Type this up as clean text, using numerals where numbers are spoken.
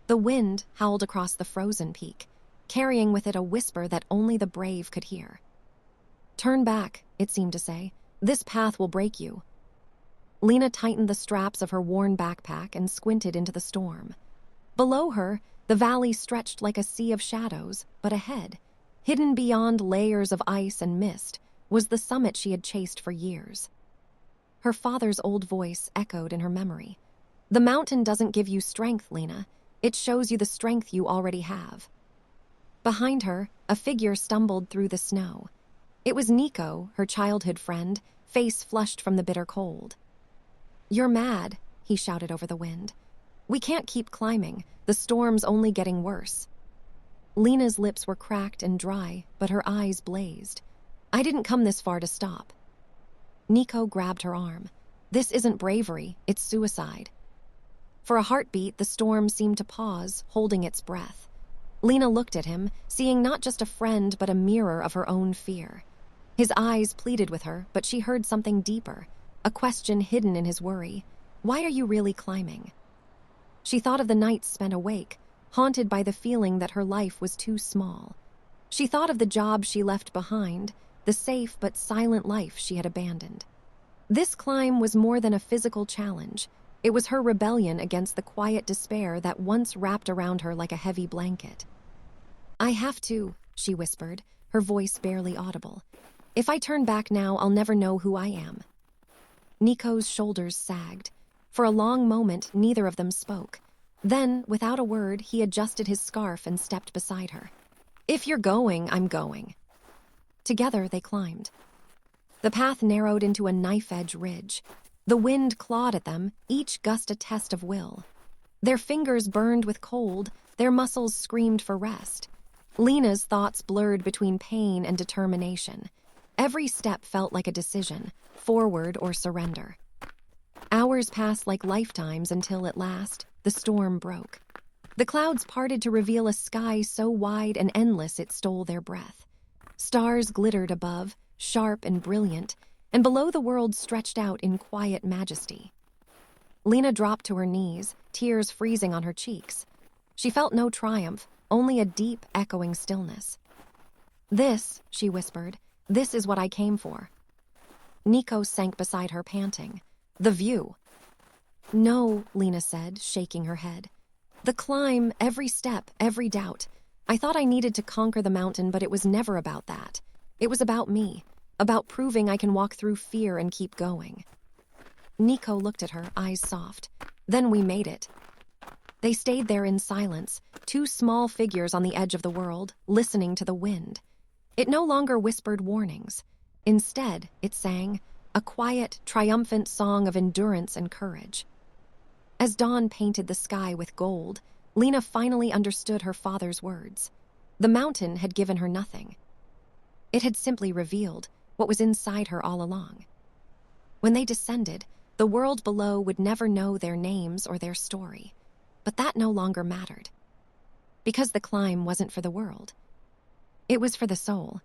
The wind howled across the frozen peak, carrying with it a whisper that only the brave could hear. "Turn back," it seemed to say. "This path will break you." Lena tightened the straps of her worn backpack and squinted into the storm. Below her, the valley stretched like a sea of shadows, but ahead, hidden beyond layers of ice and mist, was the summit she had chased for years. Her father's old voice echoed in her memory. "The mountain doesn't give you strength, Lena. It shows you the strength you already have." Behind her, a figure stumbled through the snow. It was Nico, her childhood friend, face flushed from the bitter cold. "You're mad," he shouted over the wind. "We can't keep climbing. The storm's only getting worse." Lena's lips were cracked and dry, but her eyes blazed. "I didn't come this far to stop." Nico grabbed her arm. "This isn't bravery, it's suicide." For a heartbeat, the storm seemed to pause, holding its breath. Lena looked at him, seeing not just a friend but a mirror of her own fear. His eyes pleaded with her, but she heard something deeper, a question hidden in his worry. "Why are you really climbing?" She thought of the nights spent awake, haunted by the feeling that her life was too small. She thought of the job she left behind, the safe but silent life she had abandoned. This climb was more than a physical challenge. It was her rebellion against the quiet despair that once wrapped around her like a heavy blanket. "I have to," she whispered, her voice barely audible. "If I turn back now, I'll never know who I am." Nico's shoulders sagged. For a long moment, neither of them spoke. Then, without a word, he adjusted his scarf and stepped beside her. "If you're going, I'm going." Together, they climbed. The path narrowed into a knife-edge ridge. The wind clawed at them, each gust a test of will. Their fingers burned with cold, their muscles screamed for rest. Lena's thoughts blurred between pain and determination. Every step felt like a decision, forward or surrender. Hours passed like lifetimes until, at last, the storm broke. The clouds parted to reveal a sky so wide and endless it stole their breath. Stars glittered above, sharp and brilliant, and below the world stretched out in quiet majesty. Lena dropped to her knees, tears freezing on her cheeks. She felt no triumph, only a deep, echoing stillness. "This," she whispered, "this is what I came for." Nico sank beside her, panting. "The view." "No," Lena said, shaking her head. "The climb, every step, every doubt. I thought I needed to conquer the mountain, but it was never about that. It was about me, about proving I can walk through fear and keep going." Nico looked at her, eyes soft. "Then we made it." They stayed there in silence, two small figures on the edge of the world, listening to the wind. It no longer whispered warnings. Instead, it sang, a quiet, triumphant song of endurance and courage. As dawn painted the sky with gold, Lena finally understood her father's words. The mountain had given her nothing. It had simply revealed what was inside her all along. When they descended, the world below would never know their names or their story. But that no longer mattered. Because the climb wasn't for the world. It was for the soul.